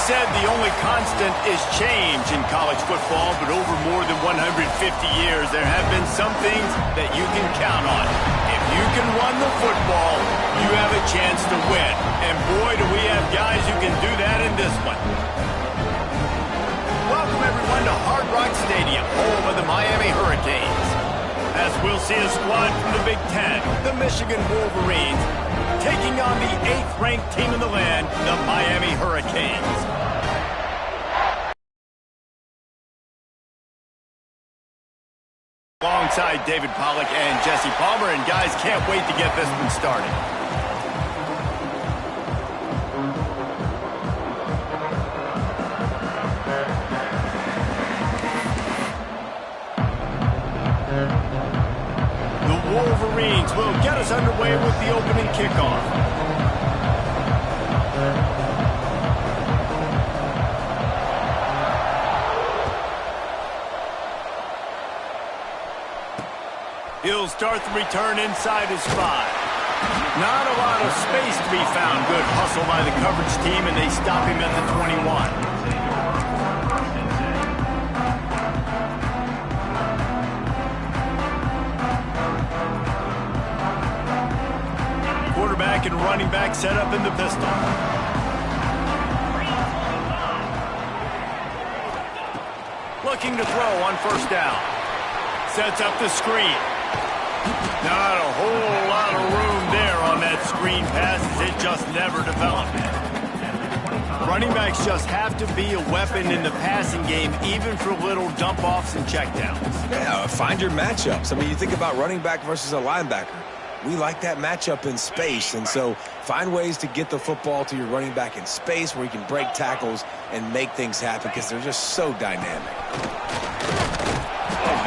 said the only constant is change in college football, but over more than 150 years, there have been some things that you can count on. If you can run the football, you have a chance to win. And boy, do we have guys who can do that in this one. Welcome, everyone, to Hard Rock Stadium, home of the Miami Hurricanes. As we'll see a squad from the Big Ten, the Michigan Wolverines, taking on the 8th-ranked team in the land, the Miami Hurricanes. Alongside David Pollack and Jesse Palmer, and guys, can't wait to get this one started. The Wolverines will get us underway with the opening kickoff. He'll start the return inside his 5. Not a lot of space to be found. Good hustle by the coverage team, and they stop him at the 21. Quarterback and running back set up in the pistol. Looking to throw on first down. Sets up the screen. Not a whole lot of room there on that screen pass, as it just never developed. Running backs just have to be a weapon in the passing game, even for little dump-offs and checkdowns. Yeah, find your matchups. I mean, you think about running back versus a linebacker. We like that matchup in space, and so find ways to get the football to your running back in space where you can break tackles and make things happen because they're just so dynamic.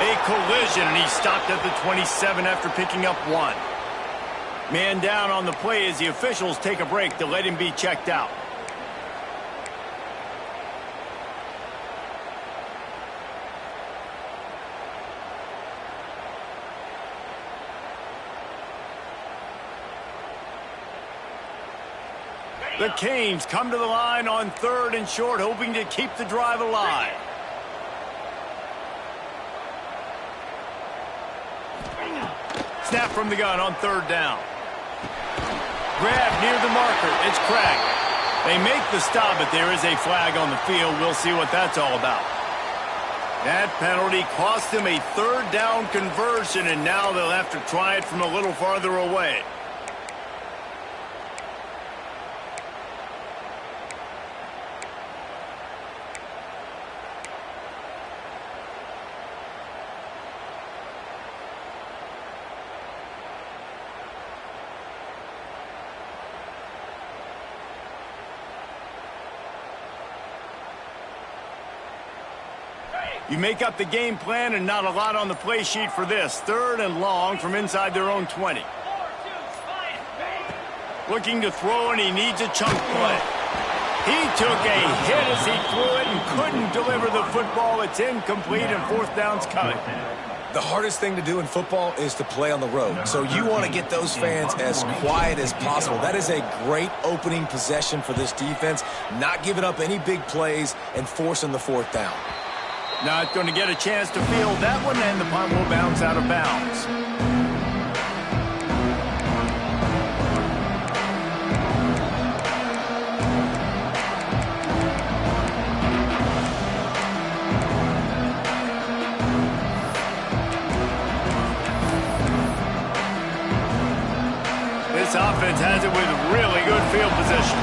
A collision, and he stopped at the 27 after picking up 1. Man down on the play as the officials take a break to let him be checked out. The Canes come to the line on 3rd and short, hoping to keep the drive alive. Snap from the gun on 3rd down. Grab near the marker. It's cracked. They make the stop, but there is a flag on the field. We'll see what that's all about. That penalty cost them a 3rd down conversion, and now they'll have to try it from a little farther away. You make up the game plan, and not a lot on the play sheet for this. 3rd and long from inside their own 20. Looking to throw, and he needs a chunk play. He took a hit as he threw it and couldn't deliver the football. It's incomplete, and 4th down's coming. The hardest thing to do in football is to play on the road. So you want to get those fans as quiet as possible. That is a great opening possession for this defense. Not giving up any big plays and forcing the 4th down. Not going to get a chance to field that one, and the punt will bounce out of bounds. This offense has it with really good field position.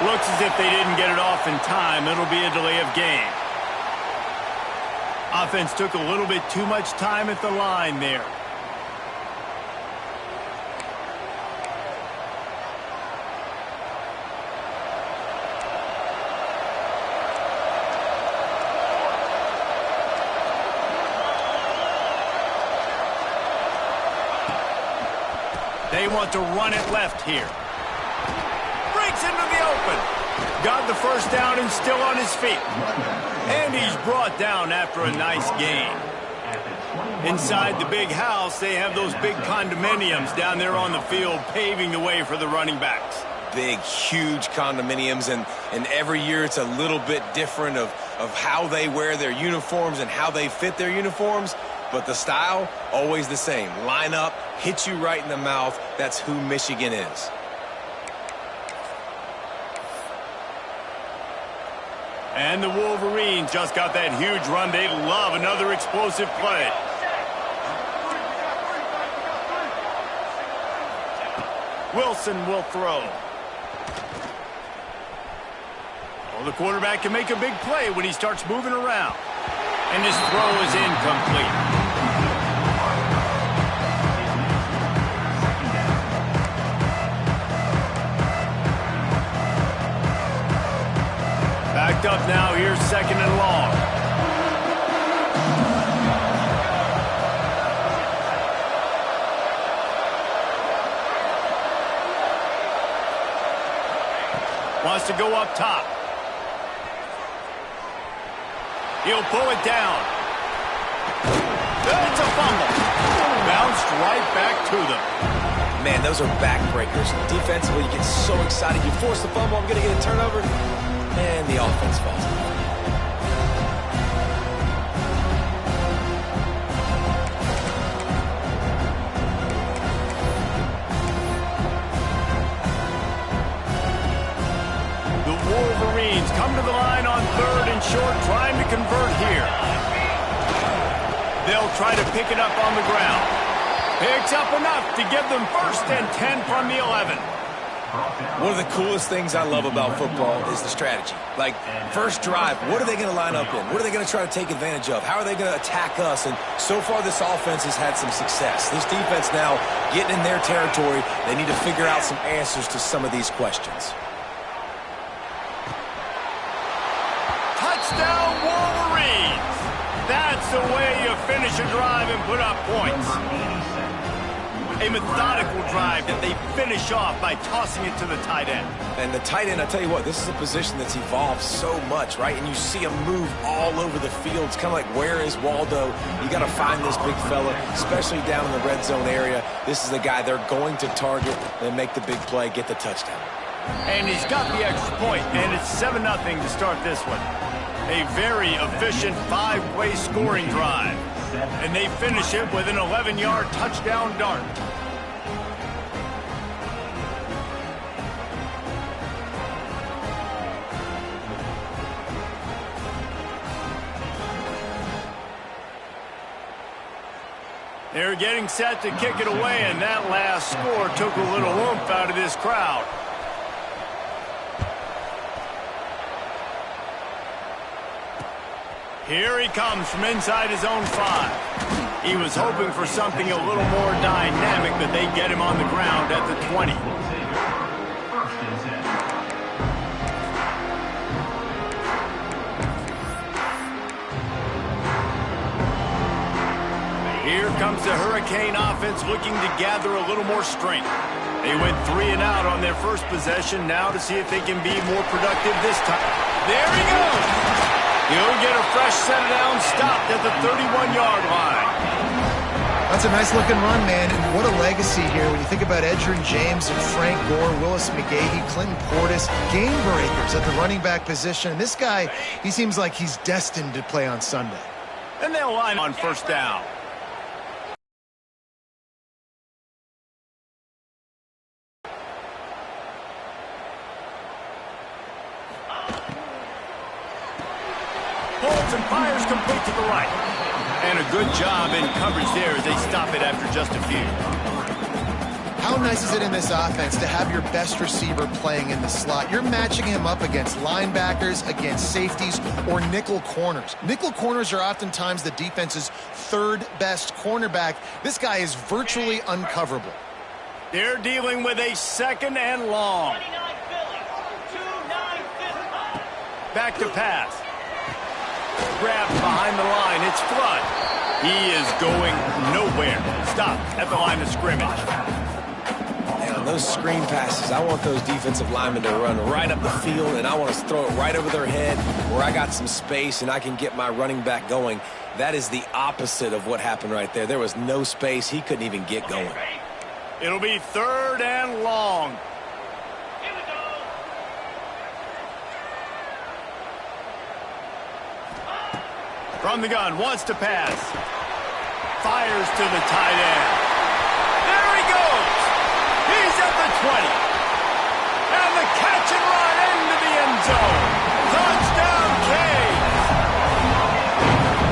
Looks as if they didn't get it off in time. It'll be a delay of game. Offense took a little bit too much time at the line there. They want to run it left here. Breaks into the open. Got the first down and still on his feet. And he's brought down after a nice gain. Inside the big house, they have those big condominiums down there on the field paving the way for the running backs. Big, huge condominiums, and every year it's a little bit different of how they wear their uniforms and how they fit their uniforms, but the style, always the same. Line up, hit you right in the mouth. That's who Michigan is. And the Wolverines just got that huge run. They love another explosive play. Wilson will throw. Well, the quarterback can make a big play when he starts moving around. And his throw is incomplete. Backed up now. Here's second and long. Wants to go up top. He'll pull it down. It's a fumble. Bounced right back to them. Man, those are backbreakers. Defensively, you get so excited. You force the fumble, I'm going to get a turnover. And the offense falls apart. Wolverines come to the line on third and short, trying to convert here. They'll try to pick it up on the ground. Picks up enough to give them first and 10 from the 11. One of the coolest things I love about football is the strategy. Like, first drive, what are they going to line up in? What are they going to try to take advantage of? How are they going to attack us? And so far, this offense has had some success. This defense now getting in their territory. They need to figure out some answers to some of these questions. Touchdown, Wolverines! That's the way you finish a drive and put up points. A methodical drive that they finish off by tossing it to the tight end. And the tight end, I tell you what, this is a position that's evolved so much, right? And you see him move all over the field. It's kind of like, where is Waldo? You got to find this big fella, especially down in the red zone area. This is the guy they're going to target and make the big play, get the touchdown. And he's got the extra point, and it's 7-0 to start this one. A very efficient 5-play scoring drive. And they finish it with an 11-yard touchdown dart. They're getting set to kick it away, and that last score took a little oomph out of this crowd. Here he comes from inside his own 5. He was hoping for something a little more dynamic, but they get him on the ground at the 20. Here comes the Hurricane offense looking to gather a little more strength. They went 3 and out on their first possession, now to see if they can be more productive this time. There he goes! He'll get a fresh set down, stopped at the 31-yard line. That's a nice-looking run, man, and what a legacy here when you think about Edgerrin James and Frank Gore, Willis McGahee, Clinton Portis, game breakers at the running back position. And this guy, he seems like he's destined to play on Sunday. And they'll line on first down. Holds and fires complete to the right. And a good job in coverage there as they stop it after just a few. How nice is it in this offense to have your best receiver playing in the slot? You're matching him up against linebackers, against safeties, or nickel corners. Nickel corners are oftentimes the defense's third best cornerback. This guy is virtually uncoverable. They're dealing with a second and long. Back to pass. Grabbed behind the line. It's Flood. He is going nowhere. Stopped at the line of scrimmage. And on those screen passes, I want those defensive linemen to run right up the field, and I want to throw it right over their head where I got some space and I can get my running back going. That is the opposite of what happened right there. There was no space. He couldn't even get going. It'll be 3rd and long. From the gun, wants to pass. Fires to the tight end. There he goes. He's at the 20. And the catch and run into the end zone. Touchdown, Canes.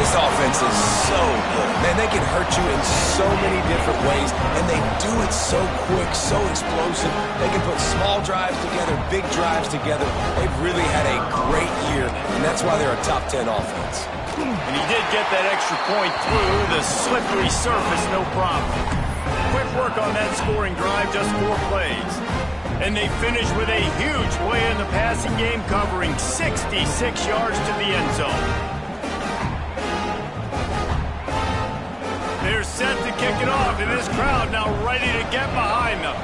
This offense is so good. Man, they can hurt you in so many different ways, and they do it so quick, so explosive. They can put small drives together, big drives together. They've really had a great year, and that's why they're a top 10 offense. And he did get that extra point through the slippery surface, no problem. Quick work on that scoring drive, just 4 plays. And they finish with a huge play in the passing game, covering 66 yards to the end zone. They're set to kick it off, and this crowd now ready to get behind them.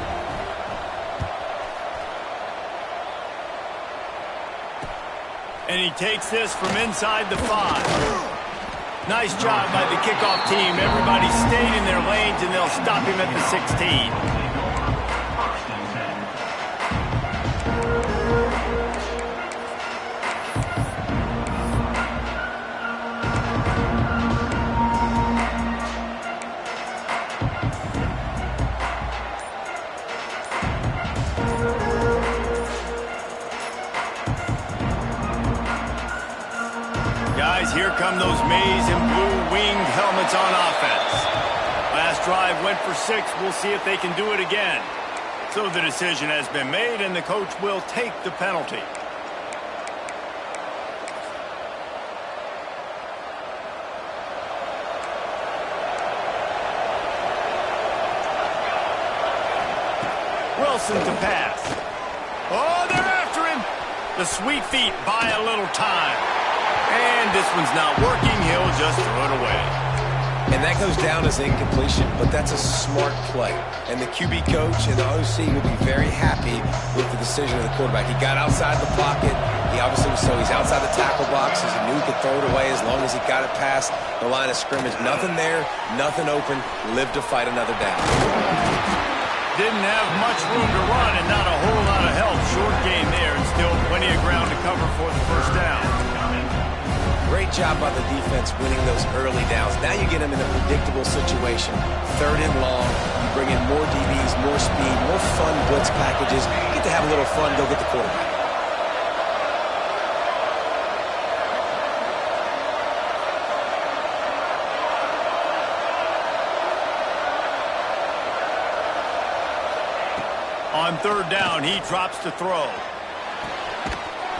And he takes this from inside the 5. Nice job by the kickoff team. Everybody stayed in their lanes, and they'll stop him at the 16. Guys, here come those maize and blue winged helmets on offense. Last drive went for 6. We'll see if they can do it again. So the decision has been made, and the coach will take the penalty. Wilson to pass. Oh, they're after him. The sweet feet buy a little time. And this one's not working. He'll just throw it away. And that goes down as incompletion, but that's a smart play. And the QB coach and the OC will be very happy with the decision of the quarterback. He got outside the pocket. He obviously he's outside the tackle box. He knew he could throw it away as long as he got it past the line of scrimmage. Nothing there, nothing open. Lived to fight another down. Didn't have much room to run and not a whole lot of help. Short game there, and still plenty of ground to cover for the first down. Great job by the defense winning those early downs. Now you get them in a predictable situation. 3rd and long. You bring in more DBs, more speed, more fun blitz packages. You get to have a little fun, go get the quarterback. On 3rd down, he drops to throw.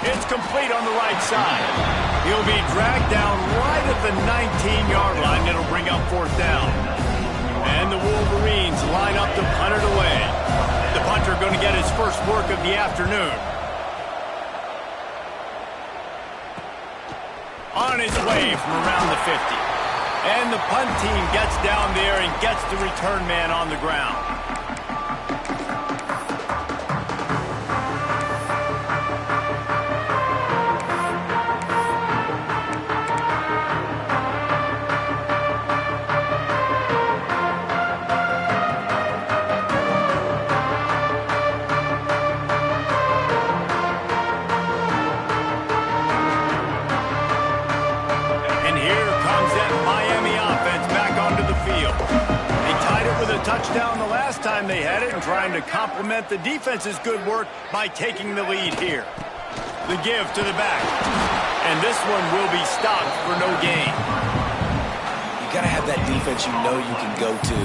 It's complete on the right side. He'll be dragged down right at the 19-yard line. It'll bring up 4th down. And the Wolverines line up to punt it away. The punter going to get his first work of the afternoon. On his way from around the 50. And the punt team gets down there and gets the return man on the ground. Touchdown the last time they had it, and trying to complement the defense's good work by taking the lead here. The give to the back. And this one will be stopped for no gain. You got to have that defense you know you can go to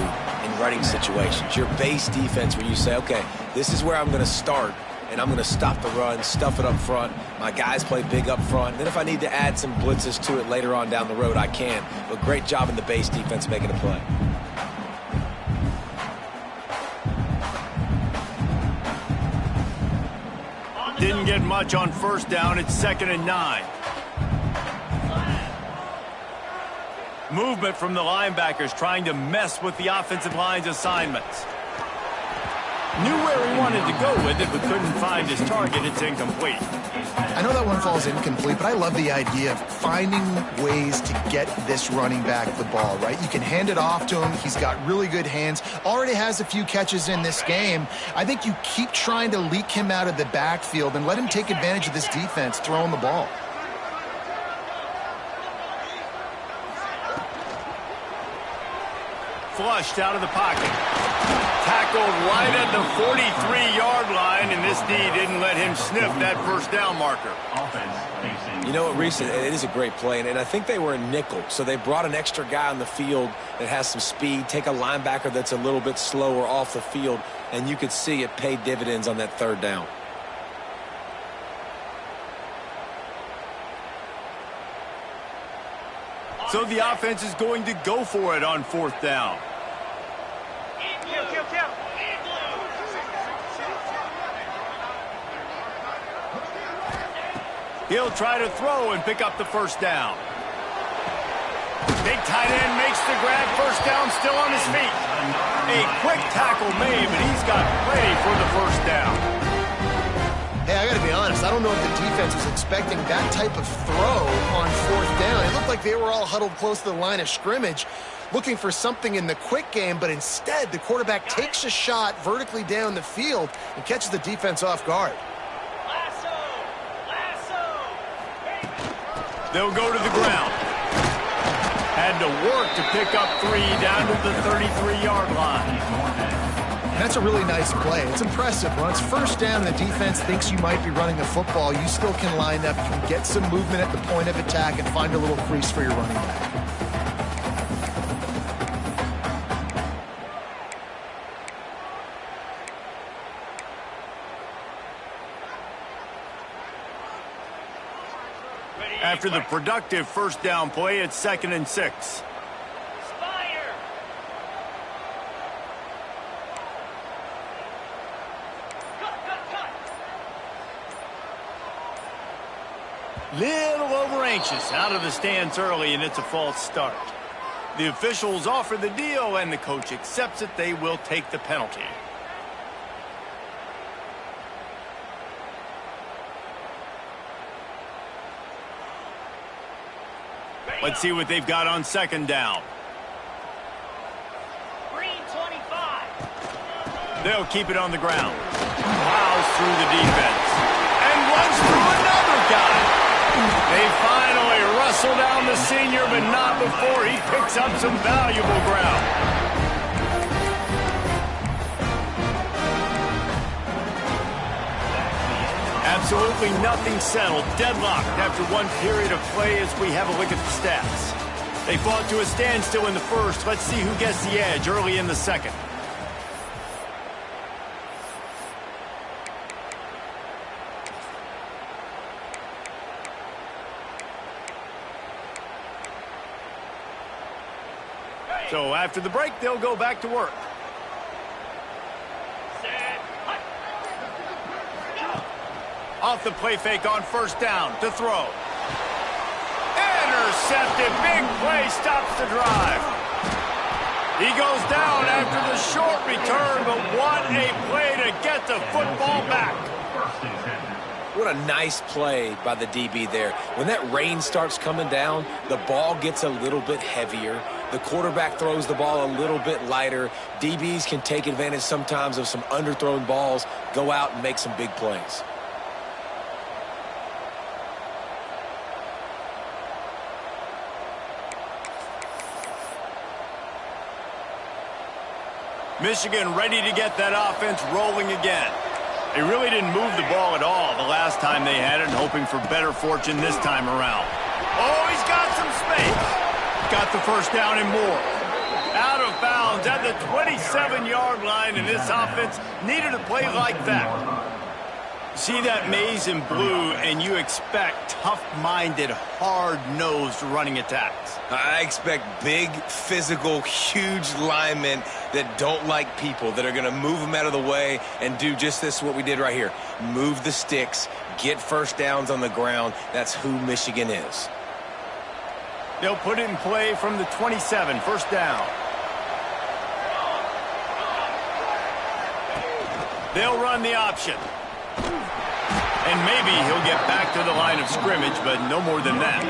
in running situations. Your base defense where you say, okay, this is where I'm going to start, and I'm going to stop the run, stuff it up front. My guys play big up front. Then if I need to add some blitzes to it later on down the road, I can. But great job in the base defense making a play. Didn't get much on 1st down. It's 2nd and 9. Movement from the linebackers trying to mess with the offensive line's assignments. Knew where he wanted to go with it, but couldn't find his target. It's incomplete. I know that one falls incomplete, but I love the idea of finding ways to get this running back the ball, right? You can hand it off to him. He's got really good hands. Already has a few catches in this game. I think you keep trying to leak him out of the backfield and let him take advantage of this defense throwing the ball. Flushed out of the pocket. Tackled right at the 43-yard line, and this D didn't let him sniff that first down marker. You know what, Reese, it is a great play, and I think they were in nickel, so they brought an extra guy on the field that has some speed, take a linebacker that's a little bit slower off the field, and you could see it paid dividends on that third down. So the offense is going to go for it on fourth down. He'll try to throw and pick up the first down. Big tight end makes the grab. First down, still on his feet. A quick tackle made, but he's got plenty for the first down. Hey, I got to be honest. I don't know if the defense was expecting that type of throw on fourth down. It looked like they were all huddled close to the line of scrimmage, looking for something in the quick game, but instead the quarterback takes a shot vertically down the field and catches the defense off guard. They'll go to the ground. Had to work to pick up 3 down to the 33-yard line. That's a really nice play. It's impressive. When it's first down and the defense thinks you might be running the football, you still can line up, you can get some movement at the point of attack and find a little crease for your running back. After the productive first down play, it's 2nd and 6. Little over anxious out of the stance early, and it's a false start. The officials offer the deal, and the coach accepts it. They will take the penalty. Let's see what they've got on 2nd down. Green 25. They'll keep it on the ground. Plows through the defense. And runs through another guy. They finally wrestle down the senior, but not before he picks up some valuable ground. Absolutely nothing settled. Deadlocked after one period of play as we have a look at the stats. They fought to a standstill in the first. Let's see who gets the edge early in the second. So after the break, they'll go back to work. Off the play fake on first down to throw. Intercepted. Big play stops the drive. He goes down after the short return, but what a play to get the football back. What a nice play by the DB there. When that rain starts coming down, the ball gets a little bit heavier. The quarterback throws the ball a little bit lighter. DBs can take advantage sometimes of some underthrown balls, go out and make some big plays. Michigan ready to get that offense rolling again. They really didn't move the ball at all the last time they had it, and hoping for better fortune this time around. Oh, he's got some space. Got the first down and more. Out of bounds at the 27-yard line, and this offense needed a play like that. See that maze in blue, and you expect tough-minded, hard-nosed running attacks. I expect big, physical, huge linemen that don't like people, that are going to move them out of the way and do just this, what we did right here. Move the sticks, get first downs on the ground. That's who Michigan is. They'll put it in play from the 27, first down. They'll run the option. And maybe he'll get back to the line of scrimmage, but no more than that.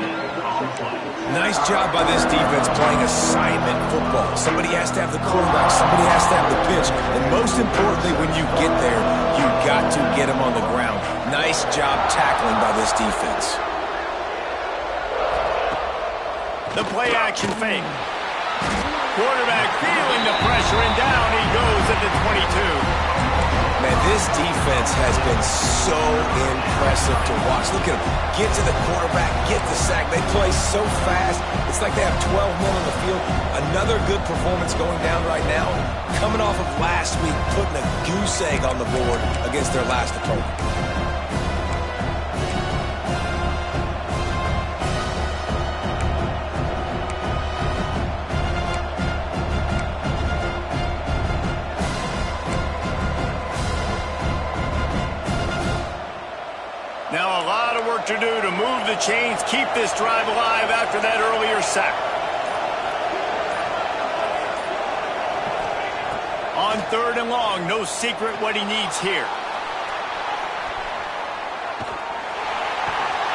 Nice job by this defense playing assignment football. Somebody has to have the quarterback. Somebody has to have the pitch. And most importantly, when you get there, you got to get him on the ground. Nice job tackling by this defense. The play action fake. Quarterback feeling the pressure, and down he goes at the 22. Man, this defense has been so impressive to watch. Look at them. Get to the quarterback, get the sack. They play so fast. It's like they have 12 men on the field. Another good performance going down right now. Coming off of last week, putting a goose egg on the board against their last opponent. Now a lot of work to do to move the chains, keep this drive alive after that earlier sack. On 3rd and long, no secret what he needs here.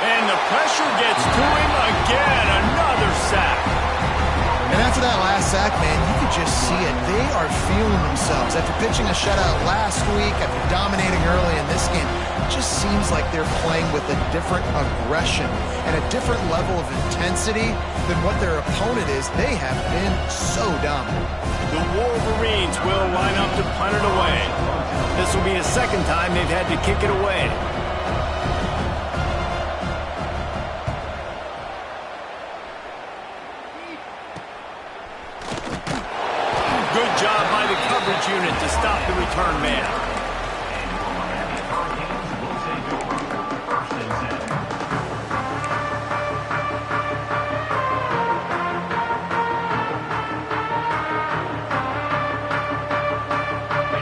And the pressure gets to him again, another sack. And after that last sack, man, you could just see it. They are feeling themselves. After pitching a shutout last week, after dominating early in this game, it just seems like they're playing with a different aggression and a different level of intensity than what their opponent is. They have been so dominant. The Wolverines will line up to punt it away. This will be the second time they've had to kick it away. Good job by the coverage unit to stop the return man.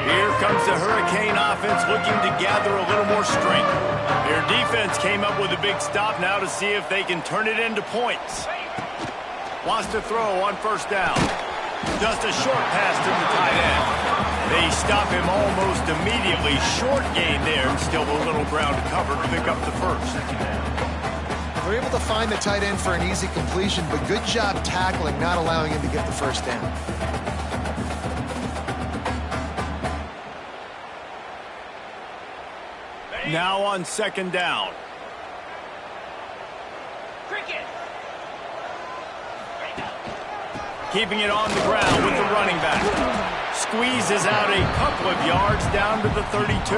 Here comes the Hurricane offense looking to gather a little more strength. Their defense came up with a big stop now to see if they can turn it into points. Wants to throw on 1st down. Just a short pass to the tight end. They stop him almost immediately. Short gain there. Still a little ground to cover to pick up the 1st. They're able to find the tight end for an easy completion, but good job tackling, not allowing him to get the 1st down. Now on 2nd down. Cricket. Keeping it on the ground with the running back. Squeezes out a couple of yards down to the 32.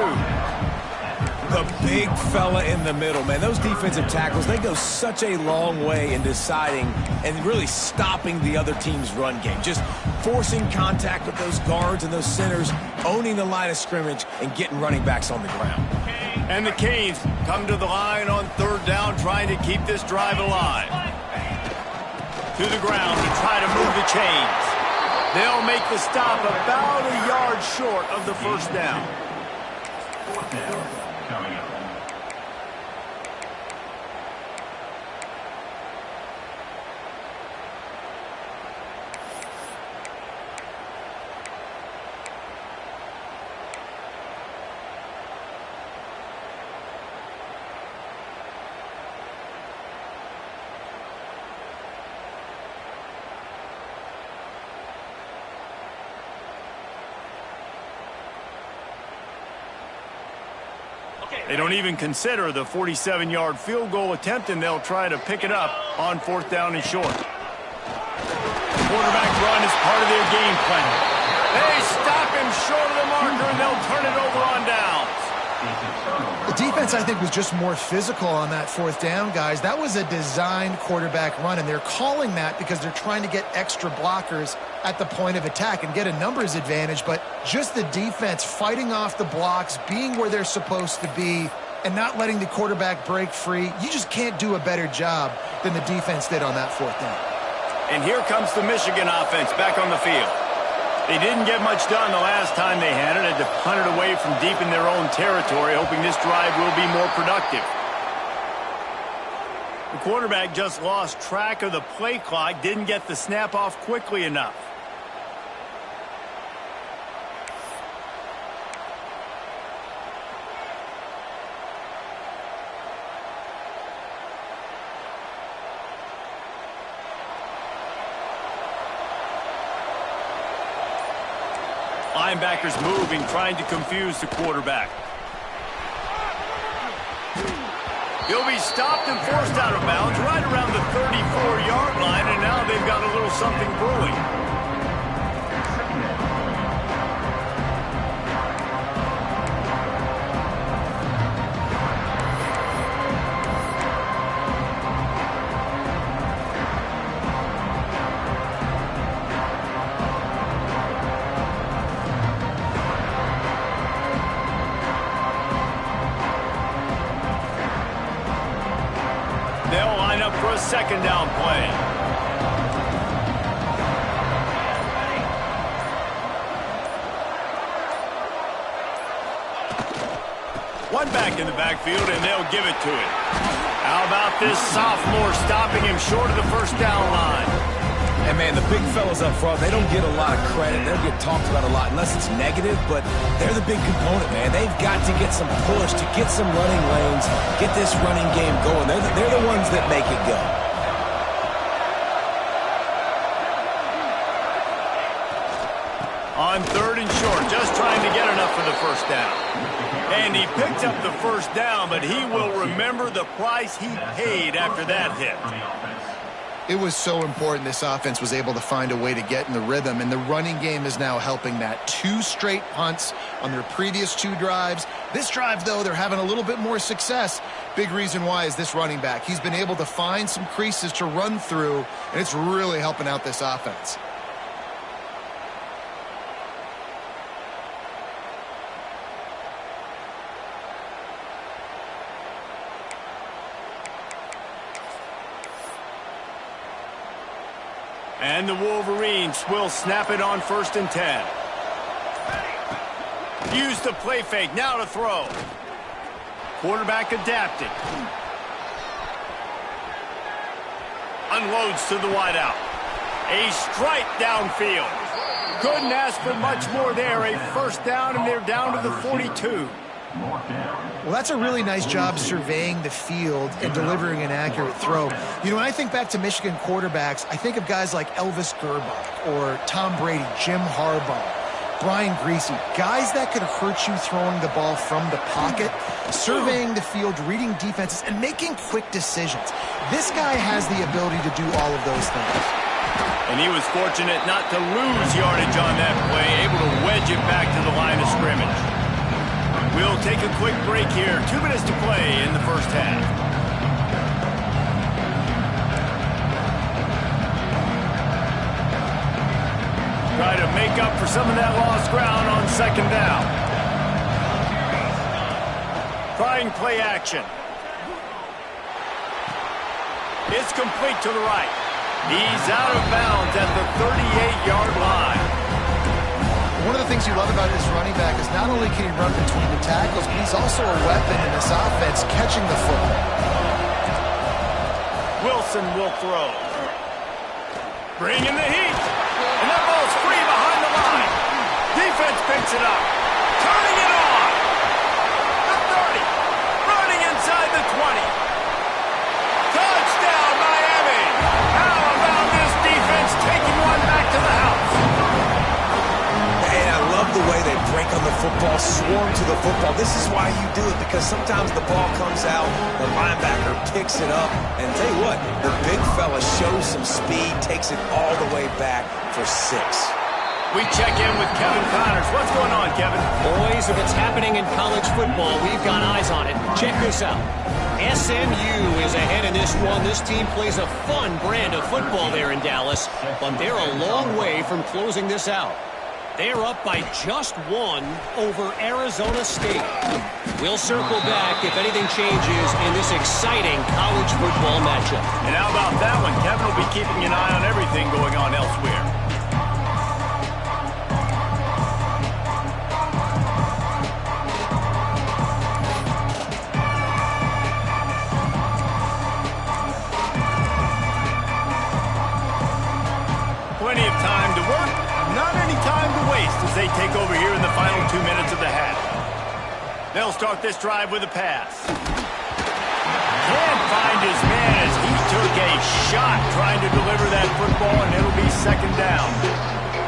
The big fella in the middle, man. Those defensive tackles, they go such a long way in deciding and really stopping the other team's run game. Just forcing contact with those guards and those centers, owning the line of scrimmage, and getting running backs on the ground. And the Canes come to the line on 3rd down, trying to keep this drive alive. To the ground to try to move the chains. They'll make the stop about a yard short of the 1st down. Coming up. They don't even consider the 47-yard field goal attempt, and they'll try to pick it up on 4th down and short. The quarterback run is part of their game plan. They stop him short of the marker, and they'll turn it over on downs. The defense, I think, was just more physical on that 4th down, guys. That was a designed quarterback run, and they're calling that because they're trying to get extra blockers at the point of attack and get a numbers advantage, but just the defense fighting off the blocks, being where they're supposed to be, and not letting the quarterback break free. You just can't do a better job than the defense did on that 4th down. And here comes the Michigan offense back on the field. They didn't get much done the last time they had it. Had to punt it away from deep in their own territory, hoping this drive will be more productive. The quarterback just lost track of the play clock, didn't get the snap off quickly enough. Linebackers moving, trying to confuse the quarterback. He'll be stopped and forced out of bounds right around the 34-yard line, and now they've got a little something brewing. They'll line up for a second down play. One back in the backfield, and they'll give it to him. How about this sophomore stopping him short of the first down line? And, man, the big fellas up front, they don't get a lot of credit. They don't get talked about a lot unless it's negative, but they're the big component, man. They've got to get some push, to get some running lanes, get this running game going. They're the ones that make it go. On third and short, just trying to get enough for the first down. And he picked up the first down, but he will remember the price he paid after that hit. It was so important this offense was able to find a way to get in the rhythm, and the running game is now helping that. 2 straight punts on their previous 2 drives. This drive, though, they're having a little bit more success. Big reason why is this running back. He's been able to find some creases to run through, and it's really helping out this offense. And the Wolverines will snap it on 1st and 10. Use the play fake, now to throw. Quarterback adapting. Unloads to the wideout. A strike downfield. Couldn't ask for much more there. A first down, and they're down to the 42. Well, that's a really nice job surveying the field and delivering an accurate throw. You know, when I think back to Michigan quarterbacks, I think of guys like Elvis Gerbach or Tom Brady, Jim Harbaugh, Brian Griese, guys that could hurt you throwing the ball from the pocket, surveying the field, reading defenses, and making quick decisions. This guy has the ability to do all of those things. And he was fortunate not to lose yardage on that play, able to wedge it back to the line of scrimmage. We'll take a quick break here. 2 minutes to play in the first half. Try to make up for some of that lost ground on second down. Trying play action. It's complete to the right. He's out of bounds at the 38-yard line. One of the things you love about this running back is not only can he run between the tackles, but he's also a weapon in this offense catching the football. Wilson will throw. Bring in the heat. And that ball's free behind the line. Defense picks it up. Turning it on. The 30. Running inside the 20. Touchdown, Miami. How about this defense taking one back to the house? The way they break on the football, swarm to the football. This is why you do it, because sometimes the ball comes out, the linebacker picks it up, and tell you what, the big fella shows some speed, takes it all the way back for 6. We check in with Kevin Connors. What's going on, Kevin? Boys, if it's happening in college football, we've got eyes on it. Check this out. SMU is ahead in this one. This team plays a fun brand of football there in Dallas, but they're a long way from closing this out. They're up by just 1 over Arizona State. We'll circle back if anything changes in this exciting college football matchup. And how about that one? Kevin will be keeping an eye on everything going on elsewhere. Plenty of time to work. Not any time to waste as they take over here in the final 2 minutes of the half. They'll start this drive with a pass. Can't find his man as he took a shot trying to deliver that football, and it'll be second down.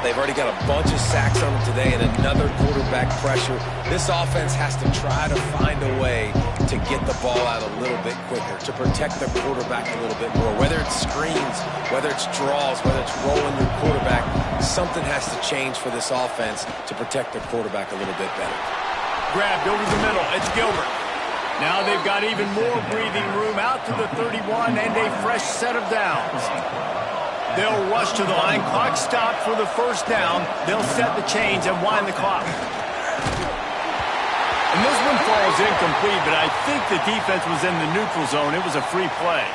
They've already got a bunch of sacks on them today and another quarterback pressure. This offense has to try to find a way to get the ball out a little bit quicker, to protect the quarterback a little bit more. Whether it's screens, whether it's draws, whether it's rolling your quarterback, something has to change for this offense to protect the quarterback a little bit better. Grabbed over the middle. It's Gilbert. Now they've got even more breathing room out to the 31 and a fresh set of downs. They'll rush to the line. Clock stopped for the first down. They'll set the chains and wind the clock. And this one falls incomplete, but I think the defense was in the neutral zone. It was a free play.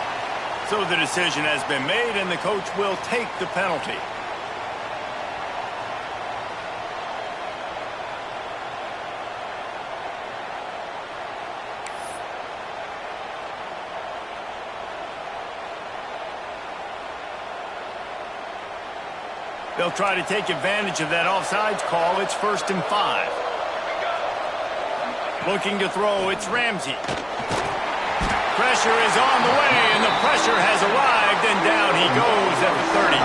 So the decision has been made, and the coach will take the penalty. They'll try to take advantage of that offsides call. It's 1st and 5. Looking to throw, it's Ramsey. Pressure is on the way, and the pressure has arrived, and down he goes at the 30.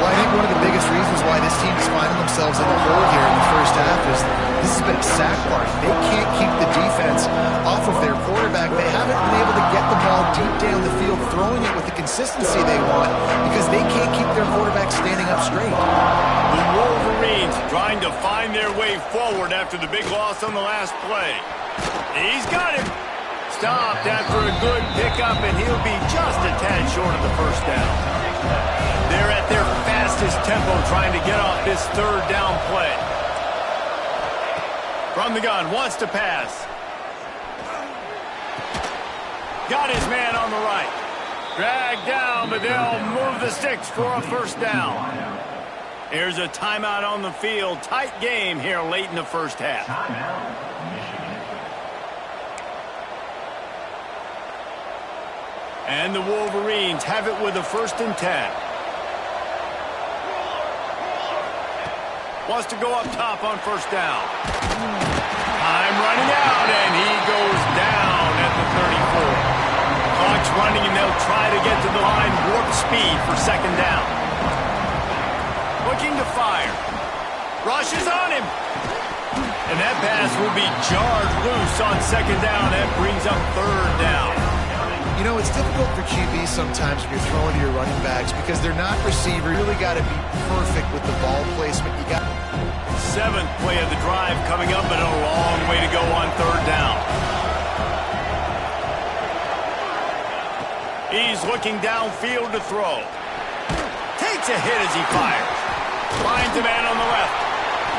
Well, I think one of the biggest reasons why this team is finding themselves in the hole here in the first half is this has been a sack party. They can't keep the defense off of their quarterback. They haven't been able to get the ball deep down the field, throwing it with the consistency they want because they can't keep their quarterback standing up straight. The Wolverines trying to find their way forward after the big loss on the last play. He's got him. Stopped after a good pickup, and he'll be just a tad short of the first down. They're at their fastest tempo trying to get off this third down play. From the gun, wants to pass. Got his man on the right. Dragged down, but they'll move the sticks for a first down. Here's a timeout on the field. Tight game here late in the first half. And the Wolverines have it with a 1st and 10. Wants to go up top on first down. Time running out, and he goes down at the 34. Clock's running, and they'll try to get to the line warp speed for 2nd down. Looking to fire. Rush is on him. And that pass will be jarred loose on 2nd down. That brings up 3rd down. You know, it's difficult for QBs sometimes when you're throwing to your running backs because they're not receivers. You really got to be perfect with the ball placement. You got 7th play of the drive coming up, but a long way to go on 3rd down. He's looking downfield to throw. Takes a hit as he fires. Finds a man on the left.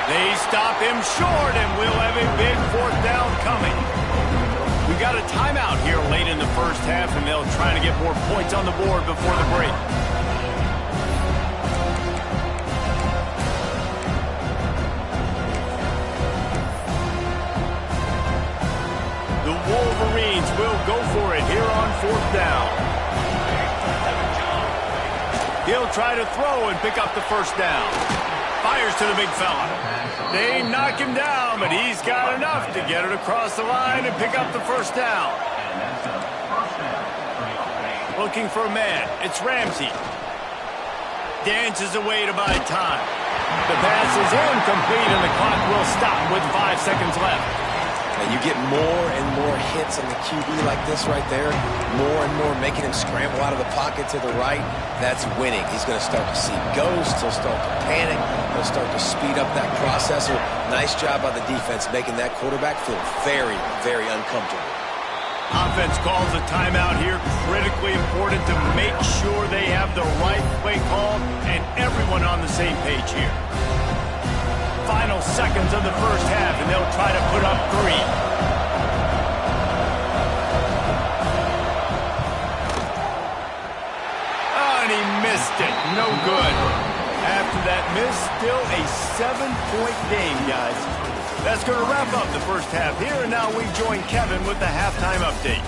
They stop him short, and we'll have a big 4th down coming. We got a timeout here late in the first half, and they'll try to get more points on the board before the break. The Wolverines will go for it here on 4th down. He'll try to throw and pick up the first down. Fires to the big fella. They knock him down, but he's got enough to get it across the line and pick up the first down. Looking for a man. It's Ramsey. Dances away to buy time. The pass is incomplete, and the clock will stop with 5 seconds left. And you get more and more hits on the QB like this right there, more and more making him scramble out of the pocket to the right. That's winning. He's going to start to see ghosts. He'll start to panic. He'll start to speed up that processor. Nice job by the defense making that quarterback feel very, very uncomfortable. Offense calls a timeout here. Critically important to make sure they have the right play call and everyone on the same page here. Final seconds of the first half, and they'll try to put up 3. Oh, and he missed it. No good. After that miss, still a 7-point game, guys. That's going to wrap up the first half here, and now we join Kevin with the halftime update.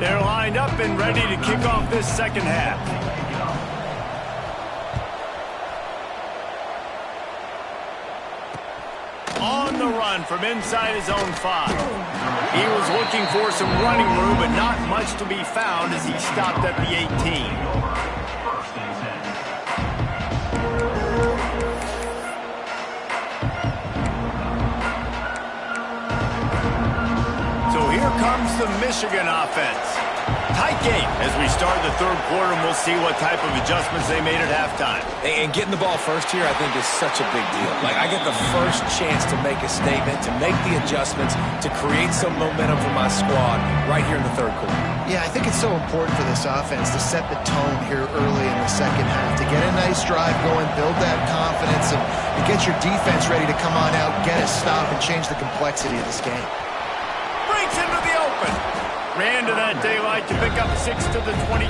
They're lined up and ready to kick off this second half. On the run from inside his own 5. He was looking for some running room, but not much to be found as he stopped at the 18. Here comes the Michigan offense. Tight game as we start the third quarter, and we'll see what type of adjustments they made at halftime. And getting the ball first here, I think, is such a big deal. Like, I get the first chance to make a statement, to make the adjustments, to create some momentum for my squad right here in the third quarter. Yeah, I think it's so important for this offense to set the tone here early in the second half, to get a nice drive going, build that confidence, and get your defense ready to come on out, get a stop, and change the complexity of this game. Into the open. Ran to that daylight to pick up 6 to the 22.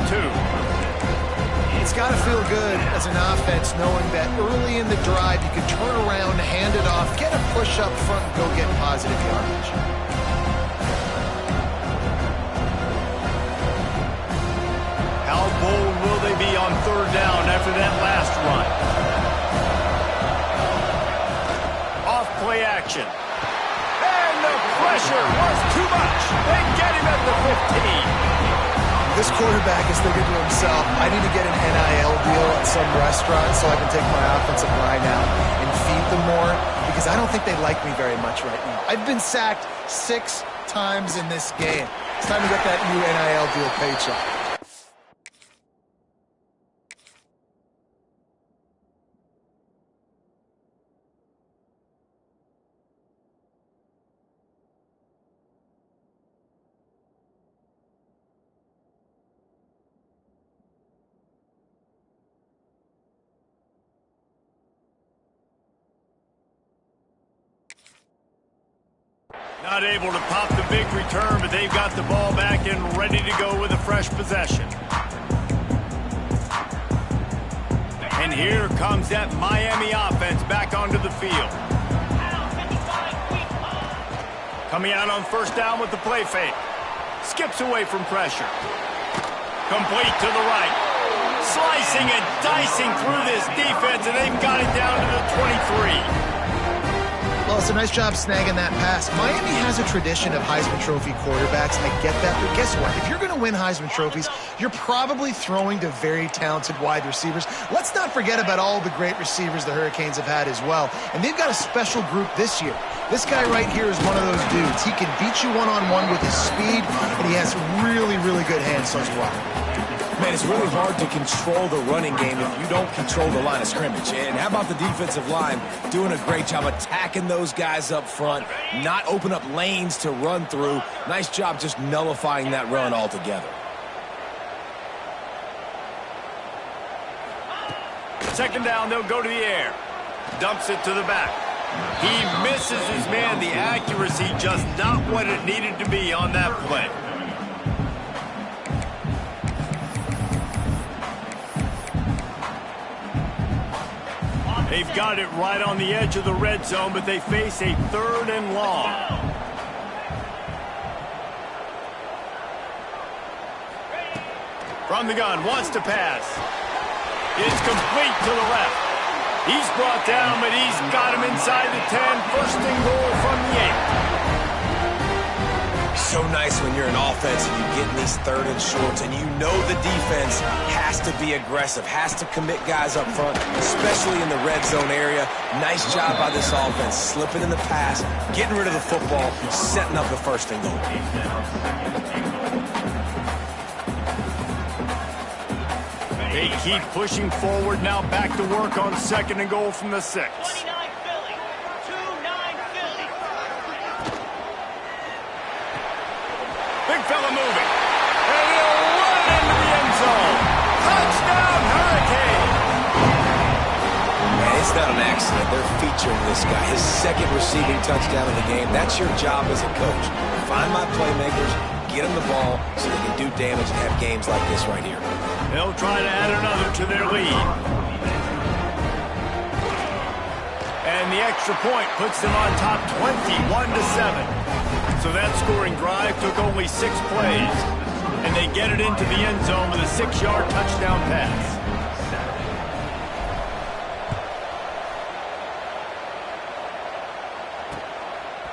It's got to feel good as an offense knowing that early in the drive you can turn around, hand it off, get a push up front, and go get positive yardage. How bold will they be on third down after that last run? Off play action. The pressure was too much. They get him at the 15. This quarterback is thinking to himself, I need to get an NIL deal at some restaurant so I can take my offensive line out and feed them more, because I don't think they like me very much right now. I've been sacked 6 times in this game. It's time to get that new NIL deal paycheck. Not able to pop the big return, but they've got the ball back and ready to go with a fresh possession. And here comes that Miami offense back onto the field. Coming out on first down with the play fake. Skips away from pressure. Complete to the right. Slicing and dicing through this defense, and they've got it down to the 23. Well, it's a nice job snagging that pass. Miami has a tradition of Heisman Trophy quarterbacks. I get that, but guess what? If you're going to win Heisman Trophies, you're probably throwing to very talented wide receivers. Let's not forget about all the great receivers the Hurricanes have had as well. And they've got a special group this year. This guy right here is one of those dudes. He can beat you one-on-one with his speed, and he has really, really good hands as well. Man, it's really hard to control the running game if you don't control the line of scrimmage. And how about the defensive line doing a great job attacking those guys up front, not open up lanes to run through. Nice job just nullifying that run altogether. Second down, they'll go to the air. Dumps it to the back. He misses his man. The accuracy just not what it needed to be on that play. They've got it right on the edge of the red zone, but they face a 3rd and long. From the gun, wants to pass. It's complete to the left. He's brought down, but he's got him inside the 10. First and goal from the 8. So nice when you're an offense and you get in these 3rd and shorts and you know the defense has to be aggressive, has to commit guys up front, especially in the red zone area. Nice job by this offense, slipping in the pass, getting rid of the football, setting up the first and goal. They keep pushing forward now, back to work on 2nd and goal from the 6. 29 Philly. 2-9 Philly. Big fella moving. And he'll run into the end zone. Touchdown, Hurricane. Man, it's not an accident. They're featuring this guy. His 2nd receiving touchdown of the game. That's your job as a coach. Find my playmakers, get them the ball so they can do damage and have games like this right here. They'll try to add another to their lead. And the extra point puts them on top 21-7. So that scoring drive took only 6 plays. And they get it into the end zone with a 6-yard touchdown pass.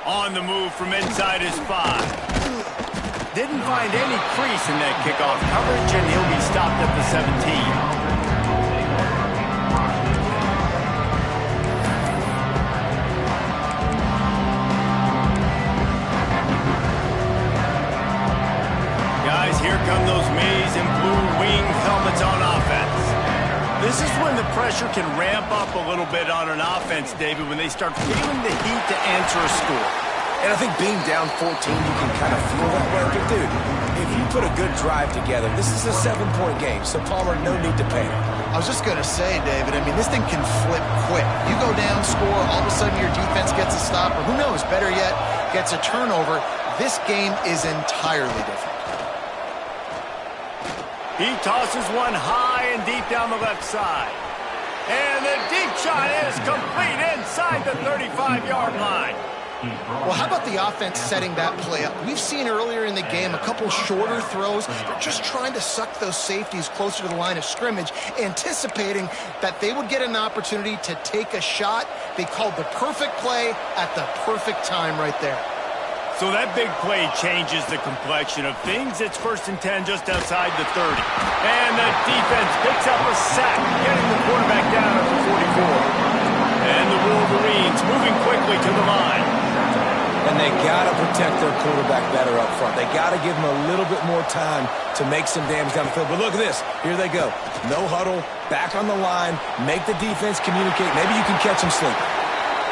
On the move from inside his 5. Didn't find any crease in that kickoff coverage, and he'll be stopped at the 17. Here come those maize and blue wing helmets on offense. This is when the pressure can ramp up a little bit on an offense, David, when they start feeling the heat to answer a score. And I think being down 14, you can kind of feel that way. But, dude, if you put a good drive together, this is a 7-point game, so Palmer, no need to panic. I was just going to say, David, I mean, this thing can flip quick. You go down, score, all of a sudden your defense gets a stop, or who knows, better yet, gets a turnover. This game is entirely different. He tosses one high and deep down the left side. And the deep shot is complete inside the 35-yard line. Well, how about the offense setting that play up? We've seen earlier in the game a couple shorter throws. They're just trying to suck those safeties closer to the line of scrimmage, anticipating that they would get an opportunity to take a shot. They called the perfect play at the perfect time right there. So that big play changes the complexion of things. It's 1st and 10 just outside the 30. And the defense picks up a sack, getting the quarterback down at the 44. And the Wolverines moving quickly to the line. And they got to protect their quarterback better up front. They got to give him a little bit more time to make some damage down the field. But look at this. Here they go. No huddle, back on the line, make the defense communicate. Maybe you can catch them sleeping.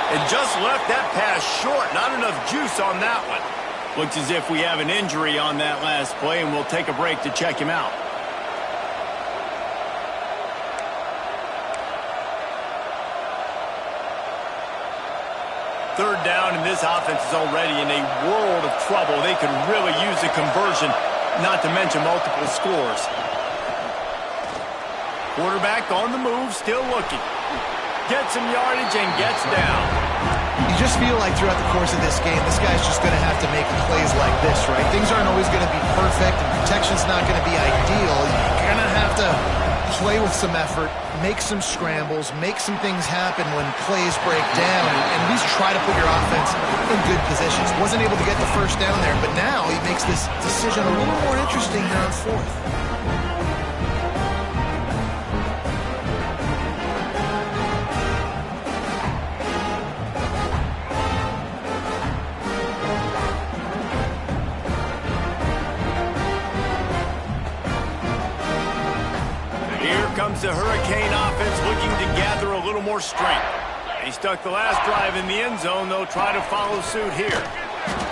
And just left that pass short. Not enough juice on that one. Looks as if we have an injury on that last play, and we'll take a break to check him out. Third down, and this offense is already in a world of trouble. They could really use a conversion, not to mention multiple scores. Quarterback on the move, still looking. Gets some yardage and gets down. You just feel like throughout the course of this game, this guy's just going to have to make plays like this, right? Things aren't always going to be perfect, and protection's not going to be ideal. You're going to have to play with some effort, make some scrambles, make some things happen when plays break down, and at least try to put your offense in good positions. Wasn't able to get the first down there, but now he makes this decision a little more interesting here on 4th. Comes the Hurricane offense looking to gather a little more strength. He stuck the last drive in the end zone. They'll try to follow suit here.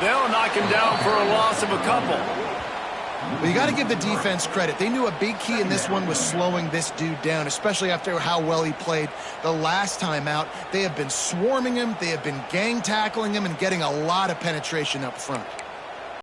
They'll knock him down for a loss of a couple. Well, you got to give the defense credit. They knew a big key in this one was slowing this dude down, especially after how well he played the last time out. They have been swarming him. They have been gang tackling him and getting a lot of penetration up front.